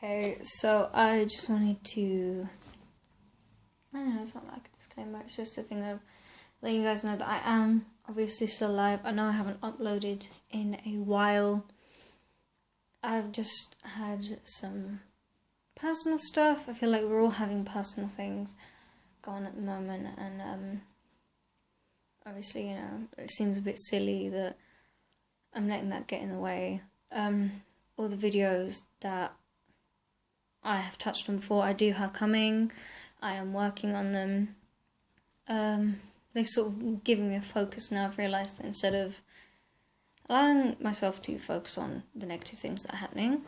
Okay, so I just wanted to, I don't know, it's not like a disclaimer, it's just a thing of letting you guys know that I am obviously still live. I know I haven't uploaded in a while. I've just had some personal stuff. I feel like we're all having personal things going on at the moment, and obviously, you know, it seems a bit silly that I'm letting that get in the way. All the videos that I have touched on before, I do have coming. I am working on them. They've sort of given me a focus now. I've realised that instead of allowing myself to focus on the negative things that are happening,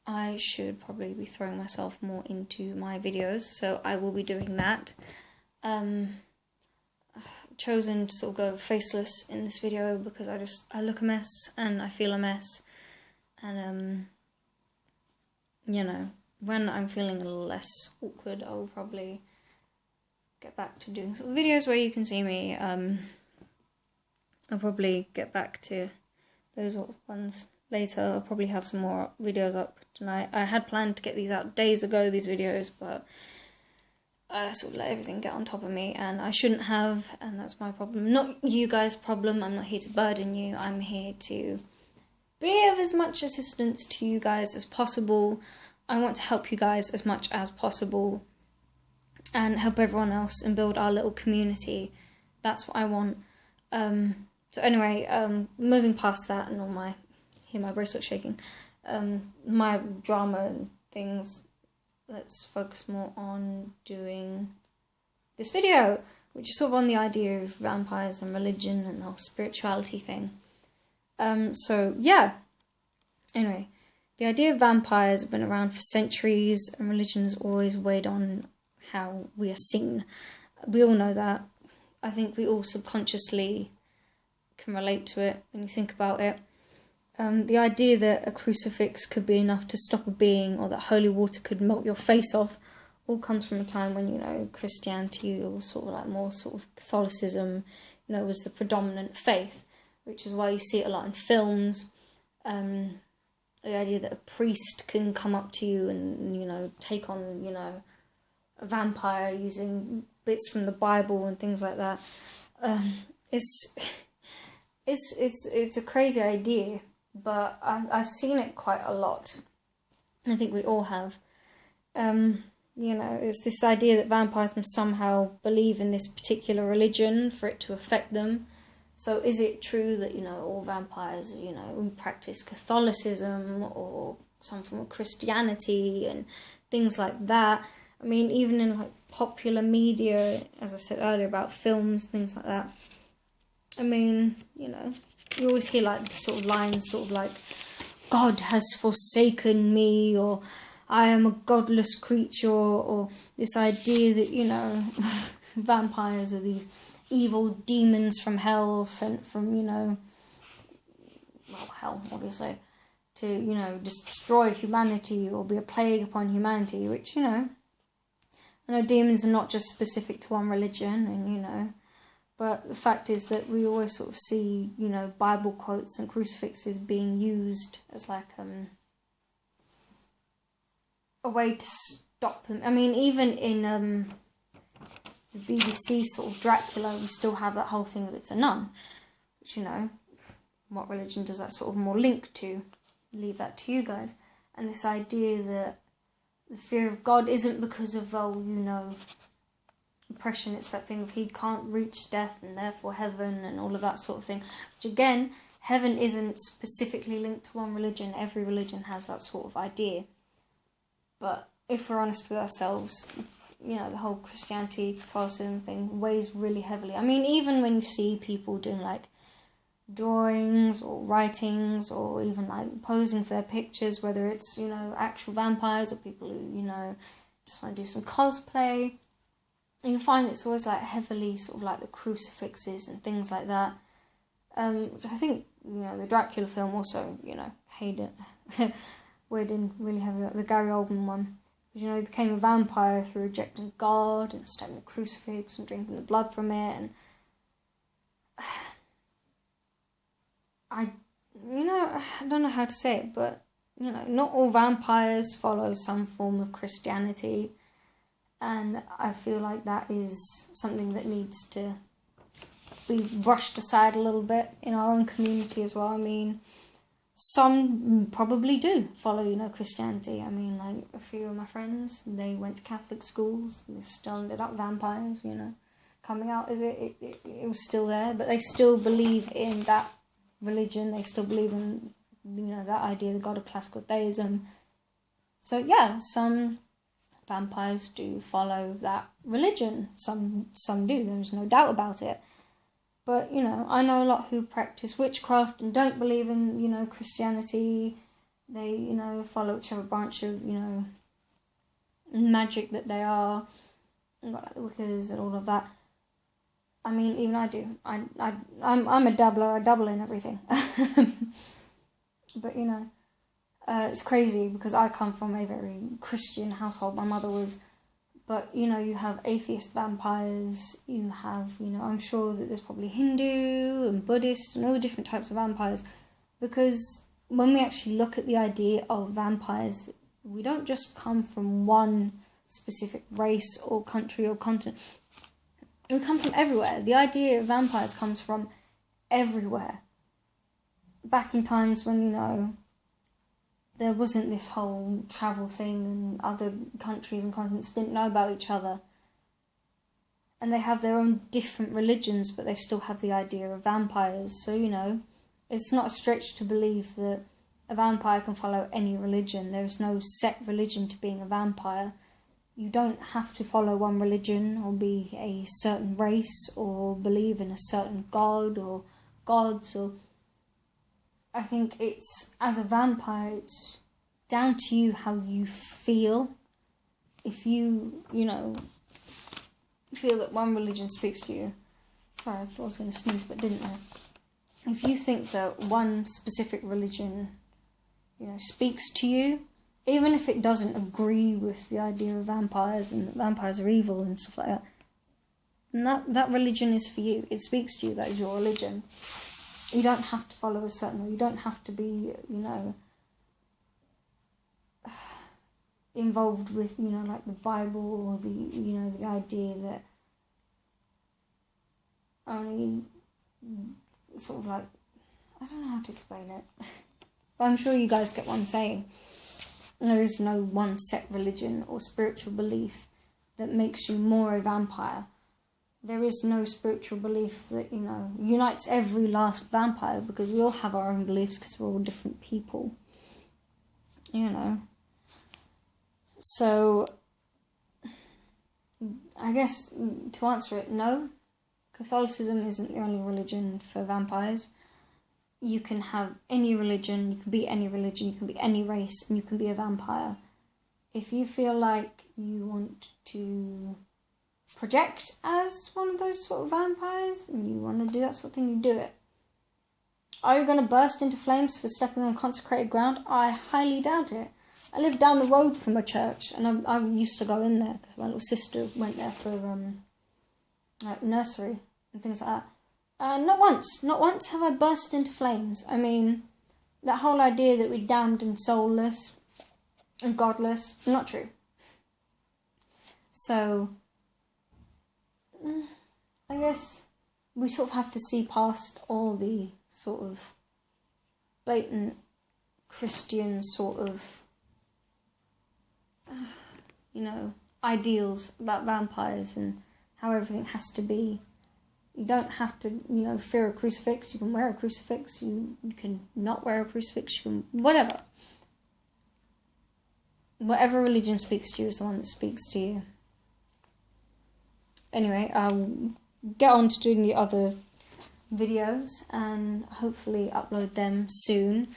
I should probably be throwing myself more into my videos. So I will be doing that. I've chosen to sort of go faceless in this video because I look a mess and I feel a mess. And, you know, when I'm feeling a little less awkward, I will probably get back to doing sort of videos where you can see me. I'll probably get back to those sort of ones later. I'll probably have some more videos up tonight. I had planned to get these out days ago, these videos, but I sort of let everything get on top of me, and I shouldn't have, and that's my problem. Not you guys' problem. I'm not here to burden you. I'm here to be of as much assistance to you guys as possible. I want to help you guys as much as possible and help everyone else and build our little community. That's what I want. So anyway, moving past that and all my bracelet shaking, my drama and things, let's focus more on doing this video, which is sort of on the idea of vampires and religion and the whole spirituality thing. So yeah, anyway, the idea of vampires have been around for centuries, and religion has always weighed on how we are seen. We all know that. I think we all subconsciously can relate to it when you think about it. The idea that a crucifix could be enough to stop a being, or that holy water could melt your face off, all comes from a time when, you know, Christianity, or sort of like more sort of Catholicism, you know, was the predominant faith, which is why you see it a lot in films. The idea that a priest can come up to you and, you know, take on, you know, a vampire using bits from the Bible and things like that. It's a crazy idea, but I've seen it quite a lot. I think we all have. You know, it's this idea that vampires must somehow believe in this particular religion for it to affect them. So is it true that, you know, all vampires, you know, practice Catholicism or some form of Christianity and things like that? I mean, even in like popular media, as I said earlier, about films, things like that. I mean, you know, you always hear like the sort of lines, sort of like, God has forsaken me, or I am a godless creature, or this idea that, you know, vampires are these evil demons from hell, sent from, you know, well, hell, obviously, to, you know, destroy humanity or be a plague upon humanity, which, you know, I know demons are not just specific to one religion, and, you know, but the fact is that we always sort of see, you know, Bible quotes and crucifixes being used as like a way to stop them. I mean, even in the BBC sort of Dracula, we still have that whole thing that it's a nun, which, you know, what religion does that sort of more link to? Leave that to you guys. And this idea that the fear of God isn't because of, oh, you know, oppression. It's that thing of he can't reach death and therefore heaven and all of that sort of thing. Which again, heaven isn't specifically linked to one religion. Every religion has that sort of idea. But if we're honest with ourselves, you know, the whole Christianity, Catholicism thing weighs really heavily. I mean, even when you see people doing like drawings or writings or even like posing for their pictures, whether it's, you know, actual vampires or people who, you know, just want to do some cosplay, you find it's always like heavily sort of like the crucifixes and things like that. Which I think, you know, the Dracula film also, you know, hate it. Weird in really heavy, like the Gary Oldman one. You know, he became a vampire through rejecting God and stabbing the crucifix and drinking the blood from it. And I don't know how to say it, but not all vampires follow some form of Christianity, and I feel like that is something that needs to be brushed aside a little bit in our own community as well. I mean, some probably do follow, Christianity. I mean, like, a few of my friends, they went to Catholic schools, they've still ended up vampires, coming out as it was still there, but they still believe in that religion, they still believe in, that idea, the god of classical theism. So yeah, some vampires do follow that religion, some do, there's no doubt about it. But, I know a lot who practice witchcraft and don't believe in, Christianity. They, follow whichever branch of, magic that they are. And got like the Wiccas and all of that. I mean, even I do. I'm a dabbler. I dabble in everything. But, it's crazy because I come from a very Christian household. My mother was. But, you have atheist vampires, you have, I'm sure that there's probably Hindu and Buddhist and all different types of vampires. Because when we actually look at the idea of vampires, we don't just come from one specific race or country or continent. We come from everywhere. The idea of vampires comes from everywhere. Back in times when, there wasn't this whole travel thing and other countries and continents didn't know about each other. And they have their own different religions, but they still have the idea of vampires. So, it's not a stretch to believe that a vampire can follow any religion. There is no set religion to being a vampire. You don't have to follow one religion or be a certain race or believe in a certain god or gods or... I think it's, as a vampire, it's down to you how you feel. If you, feel that one religion speaks to you. Sorry, I thought I was going to sneeze, but didn't I? If you think that one specific religion, speaks to you, even if it doesn't agree with the idea of vampires and that vampires are evil and stuff like that, and that religion is for you. It speaks to you. That is your religion. You don't have to follow a certain way. You don't have to be, involved with, like the Bible or the idea that only sort of like, I don't know how to explain it. But I'm sure you guys get what I'm saying. There is no one set religion or spiritual belief that makes you more a vampire. There is no spiritual belief that, unites every last vampire, because we all have our own beliefs because we're all different people. So, I guess, to answer it, no. Catholicism isn't the only religion for vampires. You can have any religion, you can be any religion, you can be any race, and you can be a vampire. If you feel like you want to project as one of those sort of vampires and you want to do that sort of thing, you do it. Are you going to burst into flames for stepping on consecrated ground? I highly doubt it. I live down the road from a church and I used to go in there because my little sister went there for nursery and things like that. Not once have I burst into flames. I mean, that whole idea that we're damned and soulless and godless, not true. So I guess we sort of have to see past all the sort of blatant Christian sort of, ideals about vampires and how everything has to be. You don't have to, fear a crucifix. You can wear a crucifix. You can not wear a crucifix. You can, whatever. Whatever religion speaks to you is the one that speaks to you. Anyway, I'll get on to doing the other videos and hopefully upload them soon.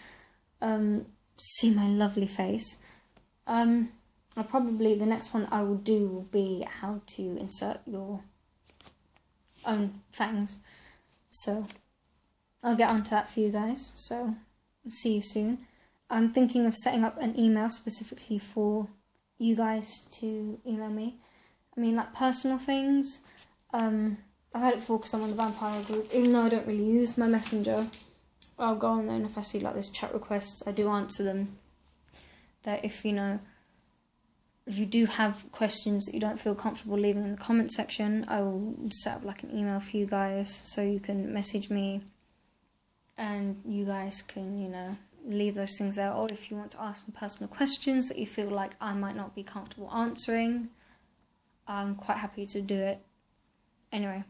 See my lovely face. The next one I will do will be how to insert your own fangs. So, I'll get onto that for you guys. So, see you soon. I'm thinking of setting up an email specifically for you guys to email me. I mean, like personal things. I've had it before because I'm on the vampire group. Even though I don't really use my messenger, I'll go on there and if I see like this chat requests, I do answer them. that if if you do have questions that you don't feel comfortable leaving in the comment section, I will set up like an email for you guys so you can message me and you guys can, leave those things there. Or if you want to ask me personal questions that you feel like I might not be comfortable answering, I'm quite happy to do it. Anyway,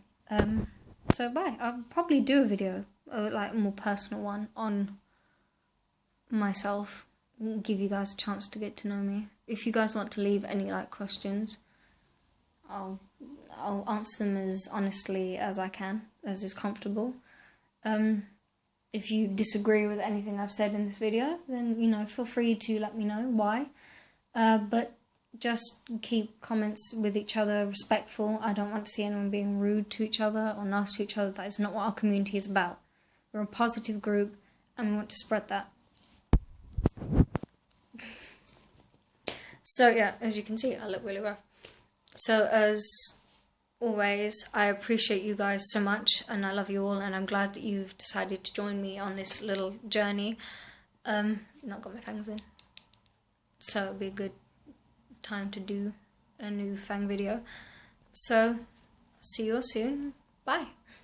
so bye. I'll probably do a video, like a more personal one on myself, give you guys a chance to get to know me. If you guys want to leave any like questions, I'll answer them as honestly as I can, as is comfortable. If you disagree with anything I've said in this video, then feel free to let me know why. But just keep comments with each other respectful. I don't want to see anyone being rude to each other or nasty to each other. That is not what our community is about. We're a positive group and we want to spread that. So yeah, as you can see, I look really rough. So as always, I appreciate you guys so much and I love you all, and I'm glad that you've decided to join me on this little journey. Not got my fangs in, so it'll be a good time to do a new fang video. So see you all soon. Bye.